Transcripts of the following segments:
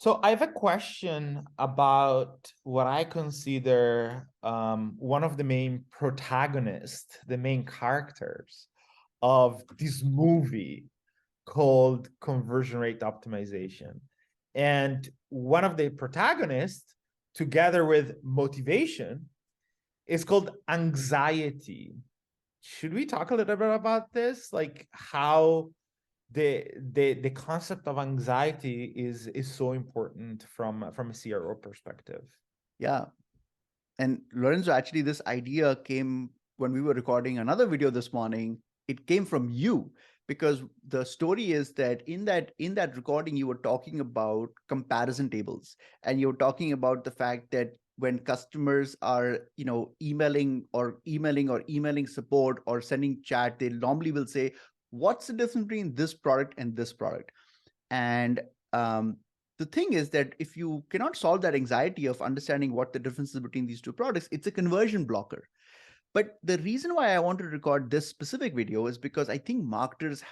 So I have a question about what I consider one of the main protagonists, the main characters of this movie called Conversion Rate Optimization. And one of the protagonists, together with motivation, is called anxiety. Should we talk a little bit about this? Like how the concept of anxiety is so important from a CRO perspective. Yeah. And Lorenzo, actually, this idea came when we were recording another video this morning. It came from you because the story is that in that recording, you were talking about comparison tables, and you were talking about the fact that when customers are, emailing support or sending chat, they normally will say, "What's the difference between this product and this product?" And the thing is that if you cannot solve that anxiety of understanding what the differences between these two products, it's a conversion blocker. But the reason why I want to record this specific video is because I think marketers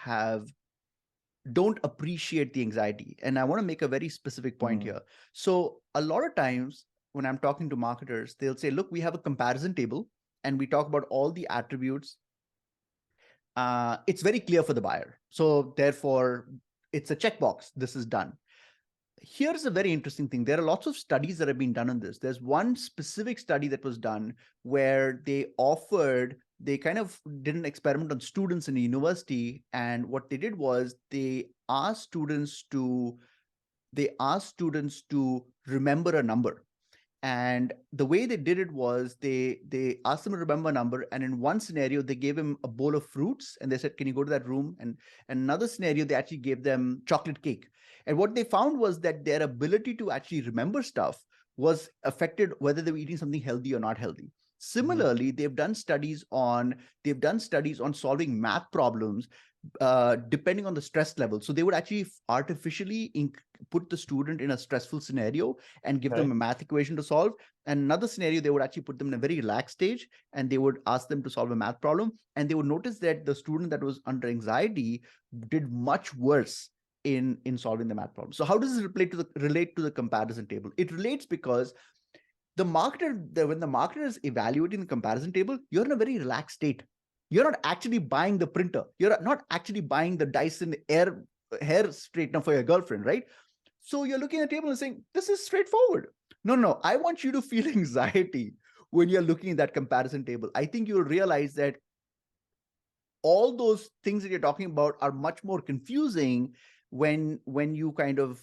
don't appreciate the anxiety. And I want to make a very specific point Mm. here. So a lot of times when I'm talking to marketers, they'll say, look, we have a comparison table and we talk about all the attributes. It's very clear for the buyer. So therefore, it's a checkbox. This is done. Here's a very interesting thing. There are lots of studies that have been done on this. There's one specific study that was done where they kind of did an experiment on students in a university. And what they did was they asked students to remember a number. And the way they did it was they asked them to remember a number, and in one scenario they gave him a bowl of fruits and they said, can you go to that room? And another scenario they actually gave them chocolate cake. And what they found was that their ability to actually remember stuff was affected whether they were eating something healthy or not healthy. Similarly, they've done studies on solving math problems depending on the stress level. So they would actually artificially put the student in a stressful scenario and give them Okay. a math equation to solve. And another scenario, they would actually put them in a very relaxed stage and they would ask them to solve a math problem. And they would notice that the student that was under anxiety did much worse in solving the math problem. So how does this relate to the comparison table? It relates because when the marketer is evaluating the comparison table, you're in a very relaxed state. You're not actually buying the printer. You're not actually buying the Dyson hair straightener for your girlfriend, right? So you're looking at the table and saying, this is straightforward. No, no, I want you to feel anxiety when you're looking at that comparison table. I think you'll realize that all those things that you're talking about are much more confusing when you kind of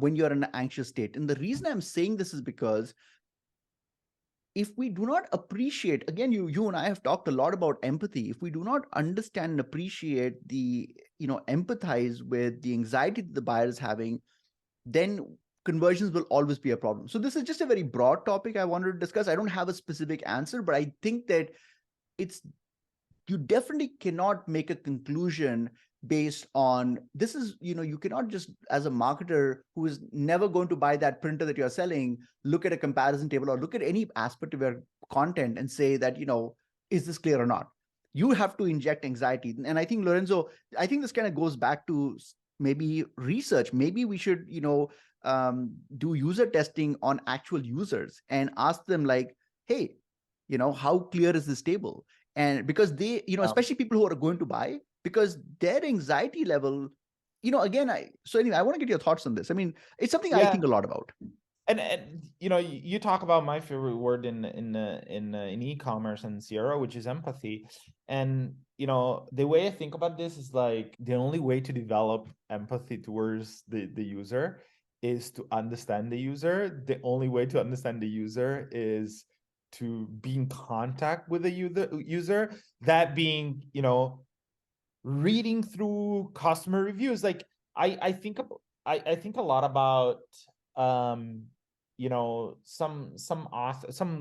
when you're in an anxious state. And the reason I'm saying this is because if we do not appreciate, again, you and I have talked a lot about empathy. If we do not understand and appreciate empathize with the anxiety that the buyer is having, then conversions will always be a problem. So this is just a very broad topic I wanted to discuss. I don't have a specific answer, but I think that it's you definitely cannot make a conclusion based on this. Is you cannot just, as a marketer who is never going to buy that printer that you're selling, look at a comparison table or look at any aspect of your content and say that, is this clear or not? You have to inject anxiety. And I think, Lorenzo, I think this kind of goes back to maybe research. Maybe we should do user testing on actual users and ask them like, hey, how clear is this table? And because they, especially people who are going to buy, because their anxiety level, again, anyway, I want to get your thoughts on this. I mean, it's something I Yeah. think a lot about. And you talk about my favorite word in e-commerce and CRO, which is empathy. And the way I think about this is like the only way to develop empathy towards the user is to understand the user. The only way to understand the user is to be in contact with the user. That being, reading through customer reviews. Like I think I think a lot about some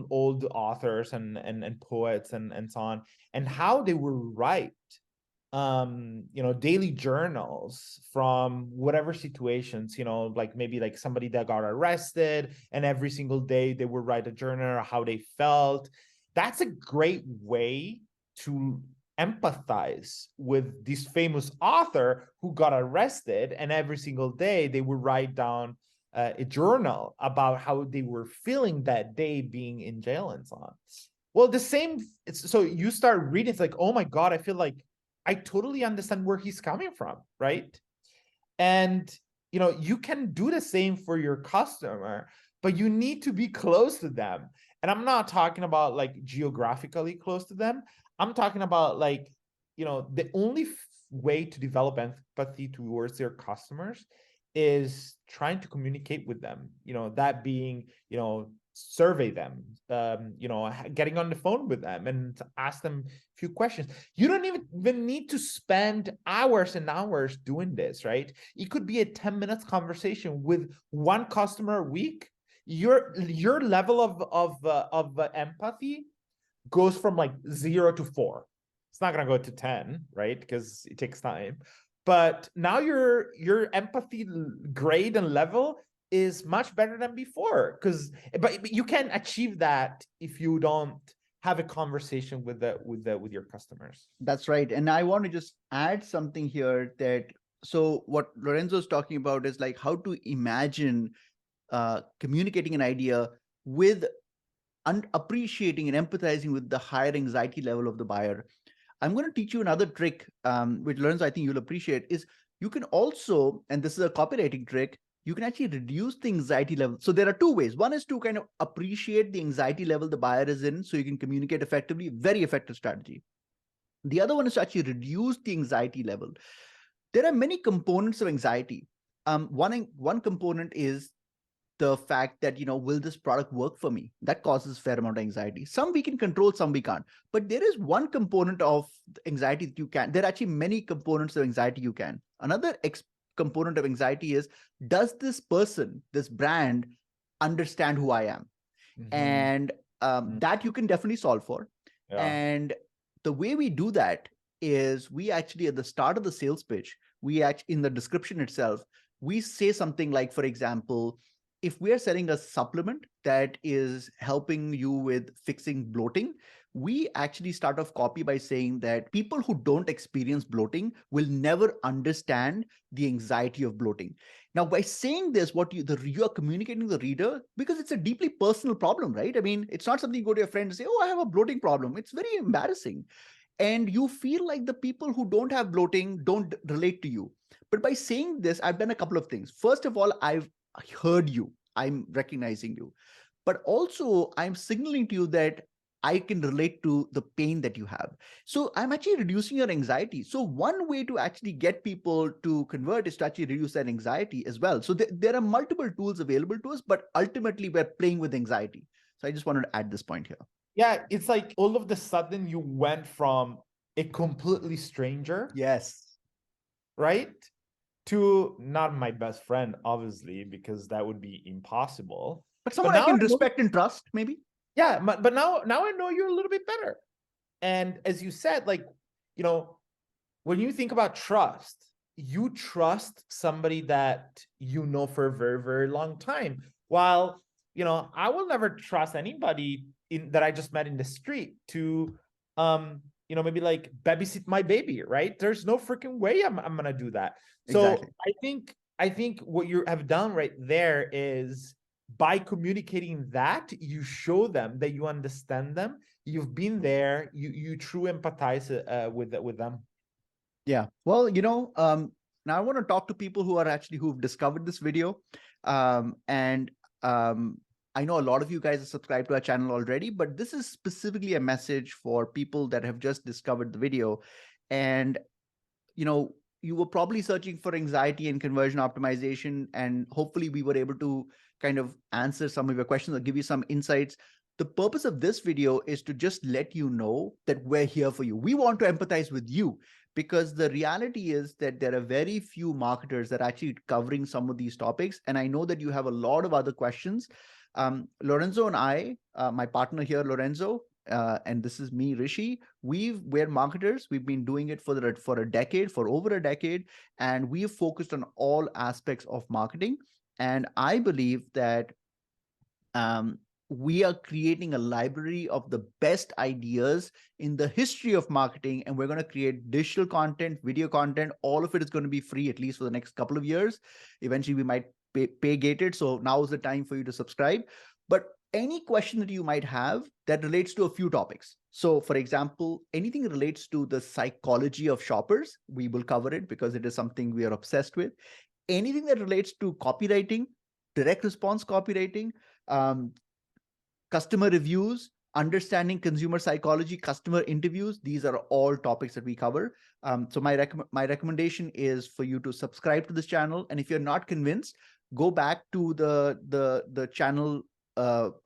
old authors and poets and so on, and how they will write daily journals from whatever situations, like maybe like somebody that got arrested, and every single day they would write a journal how they felt. That's a great way to empathize with this famous author who got arrested, and every single day they would write down a journal about how they were feeling that day being in jail and so on. Well, the same, so you start reading, it's like, oh my God, I feel like I totally understand where he's coming from, right? And you can do the same for your customer, but you need to be close to them. And I'm not talking about like geographically close to them. I'm talking about like, the only way to develop empathy towards their customers is trying to communicate with them, that being, survey them, getting on the phone with them and ask them a few questions. You don't even need to spend hours and hours doing this, right? It could be a 10 minutes conversation with one customer a week. Your level of empathy goes from like 0 to 4. It's not going to go to 10, right? Because it takes time. But now your empathy grade and level is much better than before. But you can achieve that if you don't have a conversation with your customers. That's right. And I want to just add something here that, so what Lorenzo's talking about is like how to imagine communicating an idea with appreciating and empathizing with the higher anxiety level of the buyer. I'm going to teach you another trick, which Lorenzo, I think you'll appreciate, is you can also, and this is a copywriting trick, you can actually reduce the anxiety level. So there are two ways. One is to kind of appreciate the anxiety level the buyer is in so you can communicate effectively, very effective strategy. The other one is to actually reduce the anxiety level. There are many components of anxiety. One component is the fact that, will this product work for me? That causes a fair amount of anxiety. Some we can control, some we can't. But there is one component of anxiety that you can. There are actually many components of anxiety you can. Another component of anxiety is, does this person, this brand, understand who I am? Mm-hmm. And that you can definitely solve for. Yeah. And the way we do that is we actually, at the start of the sales pitch, we actually, in the description itself, we say something like, for example, if we are selling a supplement that is helping you with fixing bloating, we actually start off copy by saying that people who don't experience bloating will never understand the anxiety of bloating. Now, by saying this, you are communicating to the reader, because it's a deeply personal problem, right? I mean, it's not something you go to your friend and say, oh, I have a bloating problem. It's very embarrassing. And you feel like the people who don't have bloating don't relate to you. But by saying this, I've done a couple of things. First of all, I've heard you. I'm recognizing you. But also, I'm signaling to you that I can relate to the pain that you have. So I'm actually reducing your anxiety. So one way to actually get people to convert is to actually reduce that anxiety as well. So there are multiple tools available to us, but ultimately we're playing with anxiety. So I just wanted to add this point here. Yeah, it's like all of the sudden you went from a completely stranger. Yes. Right? To not my best friend, obviously, because that would be impossible. But someone I can respect and trust, maybe. Yeah, but now I know you a little bit better. And as you said, like, when you think about trust, you trust somebody that you know for a very, very long time. While, I will never trust anybody that I just met in the street to, maybe like babysit my baby, right? There's no freaking way I'm gonna do that. Exactly. So I think what you have done right there is, by communicating that, you show them that you understand them, you've been there, you truly empathize with them. Yeah. Well, now I want to talk to people who've discovered this video. I know a lot of you guys are subscribed to our channel already, but this is specifically a message for people that have just discovered the video. And, you were probably searching for anxiety and conversion optimization, and hopefully we were able to kind of answer some of your questions or give you some insights. The purpose of this video is to just let you know that we're here for you. We want to empathize with you, because the reality is that there are very few marketers that are actually covering some of these topics. And I know that you have a lot of other questions. Lorenzo and I, my partner here, Lorenzo, and this is me, Rishi, we're marketers. We've been doing it for over a decade, and we've focused on all aspects of marketing. And I believe that we are creating a library of the best ideas in the history of marketing, and we're going to create digital content, video content. All of it is going to be free, at least for the next couple of years. Eventually, we might pay gated. So now is the time for you to subscribe. But any question that you might have that relates to a few topics. So for example, anything relates to the psychology of shoppers, we will cover it because it is something we are obsessed with. Anything that relates to copywriting, direct response copywriting, customer reviews, understanding consumer psychology, customer interviews, these are all topics that we cover. So my recommendation is for you to subscribe to this channel. And if you're not convinced, go back to the channel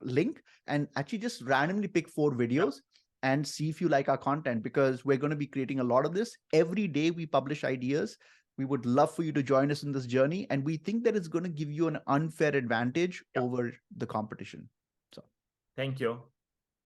link and actually just randomly pick 4 videos and see if you like our content, because we're going to be creating a lot of this. Every day we publish ideas. We would love for you to join us in this journey. And we think that it's going to give you an unfair advantage over the competition. So thank you.